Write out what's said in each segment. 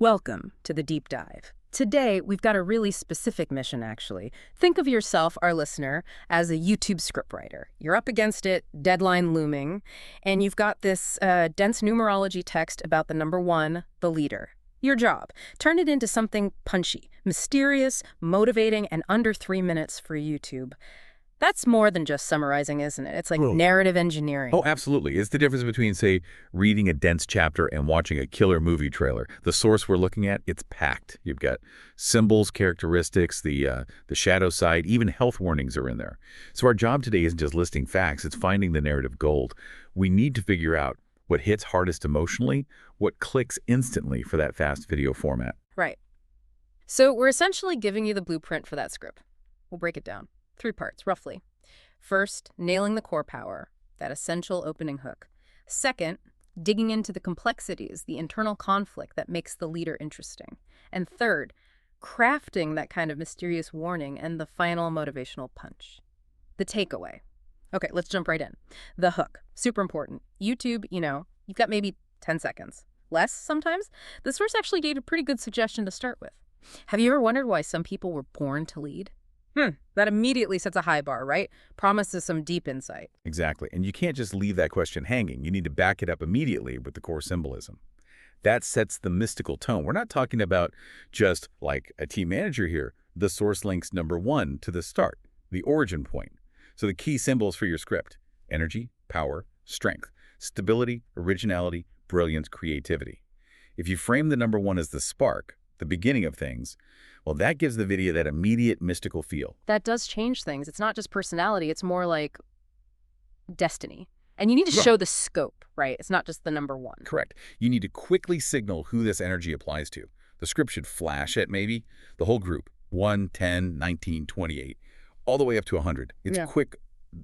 Welcome to the deep dive. Today, we've got a really specific mission, actually. Think of yourself, our listener, as a YouTube scriptwriter. You're up against it, deadline looming, and you've got this dense numerology text about the number one, the leader. Your job, turn it into something punchy, mysterious, motivating, and under 3 minutes for YouTube. That's more than just summarizing, isn't it? It's like narrative engineering. Oh, absolutely. It's the difference between, say, reading a dense chapter and watching a killer movie trailer. The source we're looking at, it's packed. You've got symbols, characteristics, the shadow side, even health warnings are in there. So our job today isn't just listing facts, it's finding the narrative gold. We need to figure out what hits hardest emotionally, what clicks instantly for that fast video format. Right. So we're essentially giving you the blueprint for that script. We'll break it down. 3 parts, roughly. First, nailing the core power, that essential opening hook. Second, digging into the complexities, the internal conflict that makes the leader interesting. And third, crafting that kind of mysterious warning and the final motivational punch. The takeaway. Okay, let's jump right in. The hook, super important. YouTube, you've got maybe 10 seconds. Less sometimes. The source actually gave a pretty good suggestion to start with. Have you ever wondered why some people were born to lead? That immediately sets a high bar, right? Promises some deep insight. Exactly. And you can't just leave that question hanging. You need to back it up immediately with the core symbolism. That sets the mystical tone. We're not talking about just like a team manager here. The source links number 1 to the start, the origin point. So the key symbols for your script: energy, power, strength, stability, originality, brilliance, creativity. If you frame the number 1 as the spark, the beginning of things, well, that gives the video that immediate mystical feel. That does change things. It's not just personality. It's more like destiny. And you need to show the scope, right? It's not just the number 1. Correct. You need to quickly signal who this energy applies to. The script should flash at maybe the whole group, 1, 10, 19, 28, all the way up to 100. It's quick,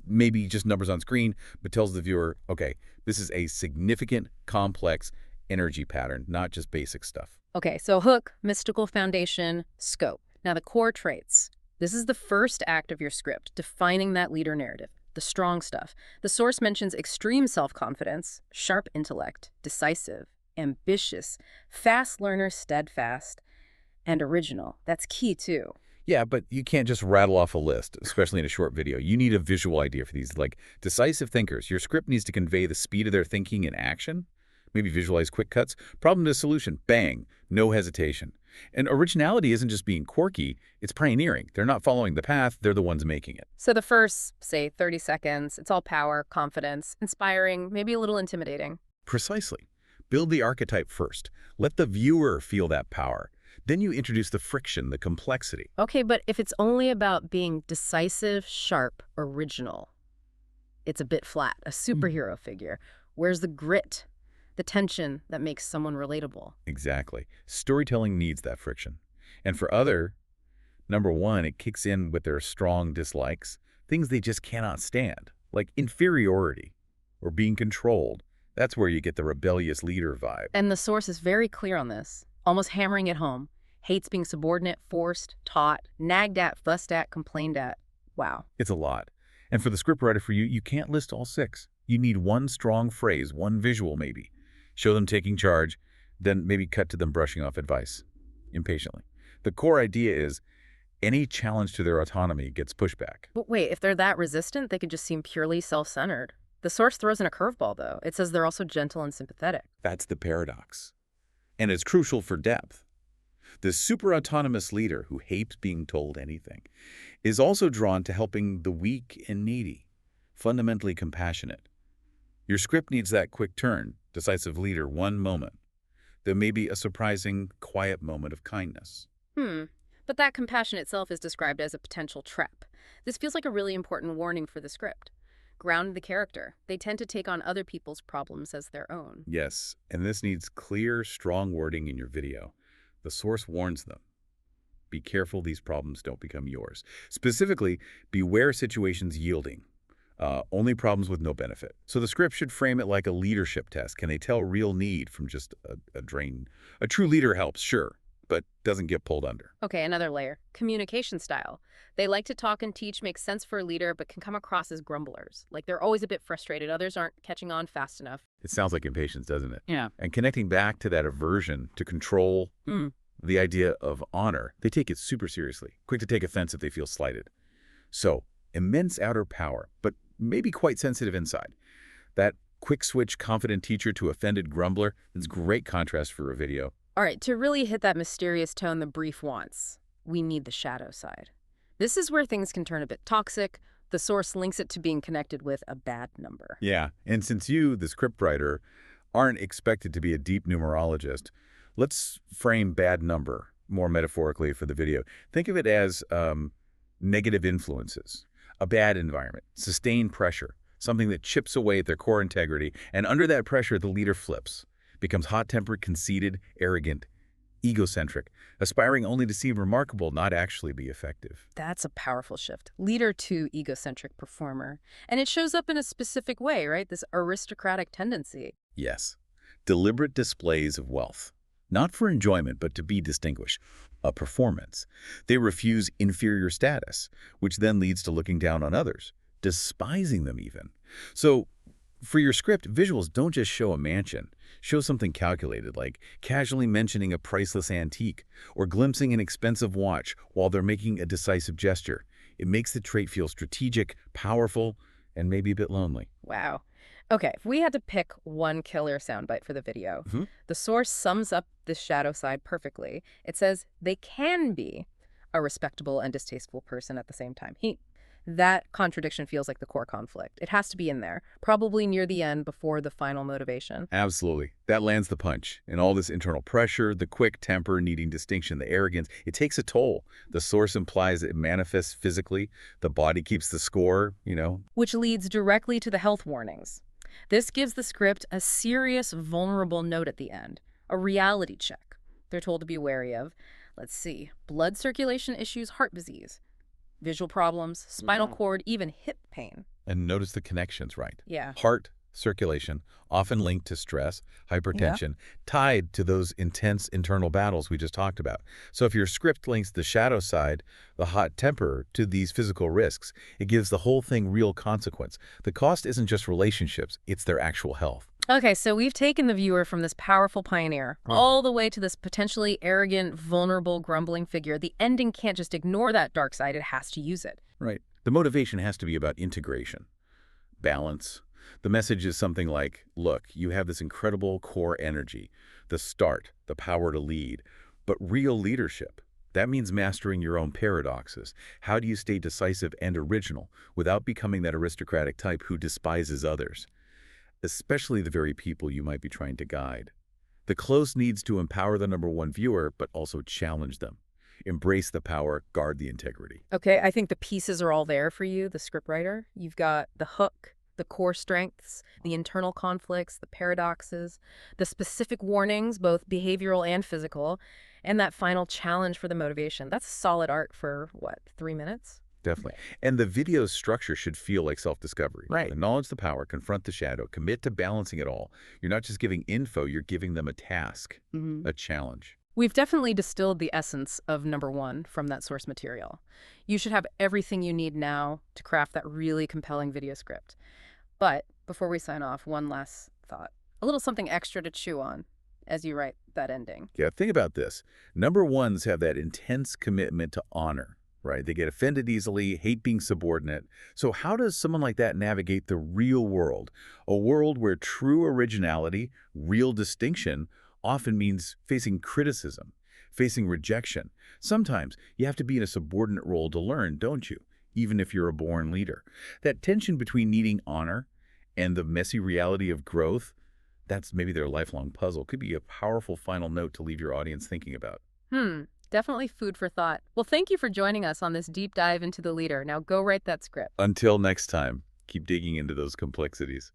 maybe just numbers on screen, but tells the viewer, okay, this is a significant, complex energy pattern, not just basic stuff. Okay, so hook, mystical foundation, scope. Now the core traits. This is the first act of your script, defining that leader narrative, the strong stuff. The source mentions extreme self-confidence, sharp intellect, decisive, ambitious, fast learner, steadfast, and original. That's key too. Yeah, but you can't just rattle off a list, especially in a short video. You need a visual idea for these, like decisive thinkers. Your script needs to convey the speed of their thinking in action. Maybe visualize quick cuts. Problem to solution. Bang. No hesitation. And originality isn't just being quirky, it's pioneering. They're not following the path, they're the ones making it. So the first, say, 30 seconds, it's all power, confidence, inspiring, maybe a little intimidating. Precisely. Build the archetype first. Let the viewer feel that power. Then you introduce the friction, the complexity. Okay, but if it's only about being decisive, sharp, original, it's a bit flat, a superhero figure. Where's the grit? The tension that makes someone relatable. Exactly. Storytelling needs that friction. And for other, number 1, it kicks in with their strong dislikes, things they just cannot stand, like inferiority or being controlled. That's where you get the rebellious leader vibe. And the source is very clear on this, almost hammering it home. Hates being subordinate, forced, taught, nagged at, fussed at, complained at. Wow. It's a lot. And for the scriptwriter, for you, you can't list all 6. You need one strong phrase, one visual maybe. Show them taking charge, then maybe cut to them brushing off advice impatiently. The core idea is any challenge to their autonomy gets pushback. But wait, if they're that resistant, they could just seem purely self-centered. The source throws in a curveball, though. It says they're also gentle and sympathetic. That's the paradox. And it's crucial for depth. The super-autonomous leader who hates being told anything is also drawn to helping the weak and needy, fundamentally compassionate. Your script needs that quick turn, decisive leader, one moment. There may be a surprising, quiet moment of kindness. But that compassion itself is described as a potential trap. This feels like a really important warning for the script. Ground the character. They tend to take on other people's problems as their own. Yes, and this needs clear, strong wording in your video. The source warns them. Be careful these problems don't become yours. Specifically, beware situations yielding. Only problems with no benefit. So the script should frame it like a leadership test. Can they tell real need from just a drain? A true leader helps, sure, but doesn't get pulled under. Okay, another layer. Communication style. They like to talk and teach, make sense for a leader, but can come across as grumblers. Like they're always a bit frustrated. Others aren't catching on fast enough. It sounds like impatience, doesn't it? Yeah. And connecting back to that aversion to control, the idea of honor, they take it super seriously, quick to take offense if they feel slighted. So, immense outer power, but maybe quite sensitive inside. That quick switch confident teacher to offended grumbler, that's great contrast for a video. All right, to really hit that mysterious tone the brief wants, we need the shadow side. This is where things can turn a bit toxic. The source links it to being connected with a bad number. Yeah, and since you, the scriptwriter, aren't expected to be a deep numerologist, let's frame bad number more metaphorically for the video. Think of it as negative influences, a bad environment, sustained pressure, something that chips away at their core integrity, and under that pressure, the leader flips, becomes hot-tempered, conceited, arrogant, egocentric, aspiring only to seem remarkable, not actually be effective. That's a powerful shift. Leader to egocentric performer. And it shows up in a specific way, right? This aristocratic tendency. Yes, deliberate displays of wealth, not for enjoyment, but to be distinguished, a performance. They refuse inferior status, which then leads to looking down on others, despising them even. So, for your script, visuals don't just show a mansion. Show something calculated, like casually mentioning a priceless antique or glimpsing an expensive watch while they're making a decisive gesture. It makes the trait feel strategic, powerful, and maybe a bit lonely. Wow. Okay, if we had to pick one killer soundbite for the video, the source sums up this shadow side perfectly. It says they can be a respectable and distasteful person at the same time. That contradiction feels like the core conflict. It has to be in there, probably near the end before the final motivation. Absolutely. That lands the punch. And all this internal pressure, the quick temper needing distinction, the arrogance, it takes a toll. The source implies it manifests physically. The body keeps the score, Which leads directly to the health warnings. This gives the script a serious, vulnerable note at the end, a reality check. They're told to be wary of, let's see, blood circulation issues, heart disease, visual problems, spinal cord, even hip pain. And notice the connections, right? Yeah. Heart, circulation, often linked to stress, hypertension, tied to those intense internal battles we just talked about. So if your script links the shadow side, the hot temper, to these physical risks, it gives the whole thing real consequence. The cost isn't just relationships, it's their actual health. Okay, so we've taken the viewer from this powerful pioneer all the way to this potentially arrogant, vulnerable, grumbling figure. The ending can't just ignore that dark side, it has to use it. Right. The motivation has to be about integration, balance. The message is something like, look, you have this incredible core energy, the start, the power to lead, but real leadership. That means mastering your own paradoxes. How do you stay decisive and original without becoming that aristocratic type who despises others? Especially the very people you might be trying to guide. The close needs to empower the number one viewer, but also challenge them. Embrace the power, guard the integrity. Okay, I think the pieces are all there for you, the scriptwriter. You've got the hook, the core strengths, the internal conflicts, the paradoxes, the specific warnings, both behavioral and physical, and that final challenge for the motivation. That's solid art for, 3 minutes? Definitely. And the video's structure should feel like self-discovery. Right. Acknowledge the power, confront the shadow, commit to balancing it all. You're not just giving info, you're giving them a task, a challenge. We've definitely distilled the essence of number one from that source material. You should have everything you need now to craft that really compelling video script. But before we sign off, one last thought. A little something extra to chew on as you write that ending. Yeah, think about this. Number ones have that intense commitment to honor. Right? They get offended easily, hate being subordinate. So how does someone like that navigate the real world? A world where true originality, real distinction, often means facing criticism, facing rejection. Sometimes you have to be in a subordinate role to learn, don't you? Even if you're a born leader. That tension between needing honor and the messy reality of growth, that's maybe their lifelong puzzle. Could be a powerful final note to leave your audience thinking about. Definitely food for thought. Well, thank you for joining us on this deep dive into the leader. Now go write that script. Until next time, keep digging into those complexities.